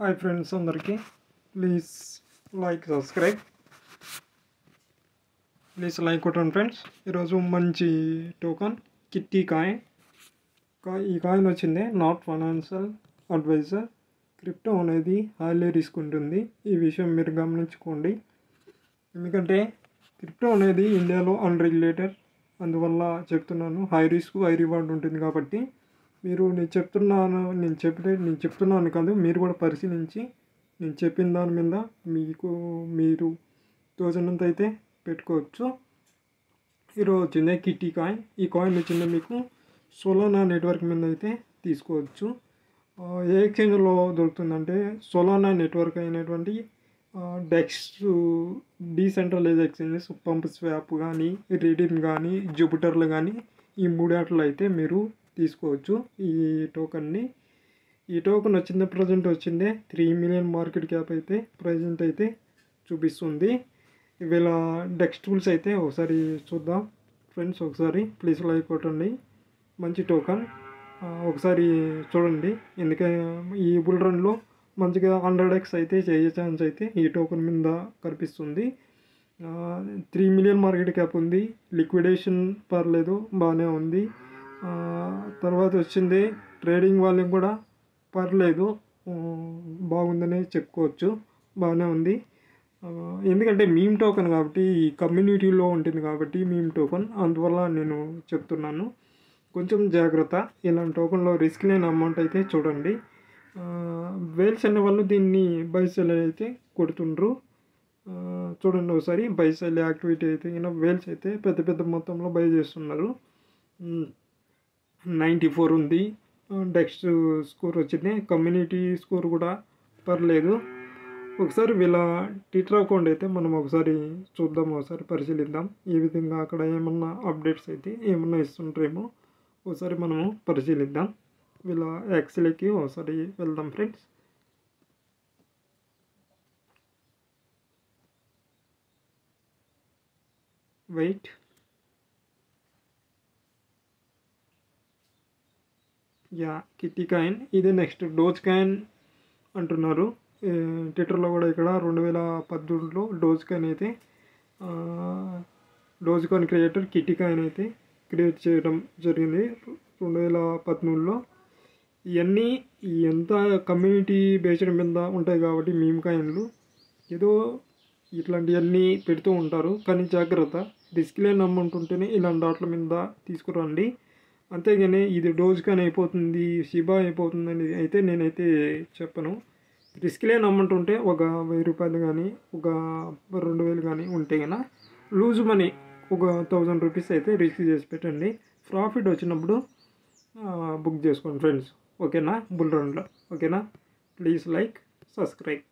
Hi friends అందరికీ please subscribe కొట్టండి friends. ఈరోజు మంచి టోకన్ కిట్టి కాయిన్. ఈ కాయిన్ వచ్చింది నాట్ ఫైనాన్షియల్ అడ్వైజర్. క్రిప్టో అనేది హైలీ రిస్క్ ఉంటుంది, ఈ విషయం మీరు గమనించుకోండి. ఎందుకంటే క్రిప్టో అనేది ఇండియాలో అన్రెగ్యులేటెడ్, అందువల్ల చెప్తున్నాను. హై రిస్క్ హై రివార్డ్ ఉంటుంది కాబట్టి నేను చెప్తున్నాను కాదు, మీరు కూడా పరిశీలించి నేను చెప్పిన దాని మీద మీరు తోచినంత అయితే పెట్టుకోవచ్చు. ఈరోజు వచ్చింది కిట్టి కాయిన్. ఈ కాయిన్ వచ్చింది మీకు సోలానా నెట్వర్క్ మీద అయితే తీసుకోవచ్చు. ఏ ఎక్స్చేంజ్లో దొరుకుతుందంటే సోలానా నెట్వర్క్ అయినటువంటి dex, decentralise exchanges, pump swap కానీ, రిడీమ్ కానీ, జూపిటర్లు కానీ, ఈ మూడాట్లో అయితే మీరు తీసుకోవచ్చు ఈ టోకన్ని. ఈ టోకెన్ వచ్చింది ప్రజెంట్ వచ్చింది 3 మిలియన్ మార్కెట్ క్యాప్ అయితే ప్రజెంట్ అయితే చూపిస్తుంది. వీళ్ళ డెక్స్ టూల్స్ అయితే ఒకసారి చూద్దాం ఫ్రెండ్స్. ఒకసారి ప్లీజ్ లైక్ కొట్టండి. మంచి టోకన్ ఒకసారి చూడండి. ఎందుకంటే ఈ బుల్ రన్లో మంచిగా 100x అయితే చేసే ఛాన్స్ అయితే ఈ టోకెన్ మీద కనిపిస్తుంది. 3 మిలియన్ మార్కెట్ క్యాప్ ఉంది. లిక్విడేషన్ పర్లేదు, బాగానే ఉంది. తర్వాత వచ్చింది ట్రేడింగ్ వాల్యూమ్ కూడా పర్లేదు, బాగుందనే చెప్పుకోవచ్చు, బాగానే ఉంది. ఎందుకంటే మీమ్ టోకెన్ కాబట్టి, ఈ కమ్యూనిటీలో ఉంటుంది కాబట్టి మీమ్ టోకెన్, అందువల్ల నేను చెప్తున్నాను. కొంచెం జాగ్రత్త. ఇలాంటి టోకెన్లో రిస్క్ లేని అమౌంట్ అయితే చూడండి. వేల్స్ అనే వాళ్ళు దీన్ని బై సెల్ అయితే కొడుతుండ్రు. చూడండి ఒకసారి బై సెల్ యాక్టివిటీ అయితే వేల్స్ అయితే పెద్ద పెద్ద మొత్తంలో బై చేస్తున్నారు. 94 ఉంది డెక్స్ స్కోర్ వచ్చింది. కమ్యూనిటీ స్కోర్ కూడా పర్లేదు. ఒకసారి వీళ్ళ ట్విట్టర్ అకౌంట్ అయితే మనం ఒకసారి చూద్దాం, ఒకసారి పరిశీలిద్దాం. ఈ విధంగా అక్కడ ఏమన్నా అప్డేట్స్ అయితే ఏమన్నా ఇస్తుంటారేమో ఒకసారి మనము పరిశీలిద్దాం. వీళ్ళ ఎక్స్లోకి ఒకసారి వెళ్దాం ఫ్రెండ్స్. వెయిట్. కిట్టి కాయిన్ ఇది. నెక్స్ట్ డోజ్ కాయిన్ అంటున్నారు ట్విట్టర్లో కూడా. ఇక్కడ 2018లో డోజ్ కాయిన్ అయితే doge coin creator kitty coin అయితే క్రియేట్ చేయడం జరిగింది 2018లో. ఇవన్నీ ఎంత కమ్యూనిటీ బేస్డ్ మీద ఉంటాయి కాబట్టి మీమ్ కాయిన్లు ఏదో ఇట్లాంటివన్నీ పెడుతూ ఉంటారు. కానీ జాగ్రత్త, రిస్క్ లేని అమౌంట్ ఉంటేనే ఇలాంటి వాటి మీద తీసుకురండి. అంతేగాని ఇది డోజ్ కాయిన్ అయిపోతుంది, షిబా అయిపోతుంది అని అయితే నేనైతే చెప్పను. రిస్క్ లేని అమౌంట్ ఉంటే ఒక 1000 రూపాయలు కానీ, ఒక 2000 కానీ ఉంటే కన్నా లూజ్ మనీ ఒక 1000 రూపీస్ అయితే రిస్క్ చేసి పెట్టండి. ప్రాఫిట్ వచ్చినప్పుడు బుక్ చేసుకోండి ఫ్రెండ్స్. ఓకేనా? బుల్ రన్లో. ఓకేనా? Please subscribe.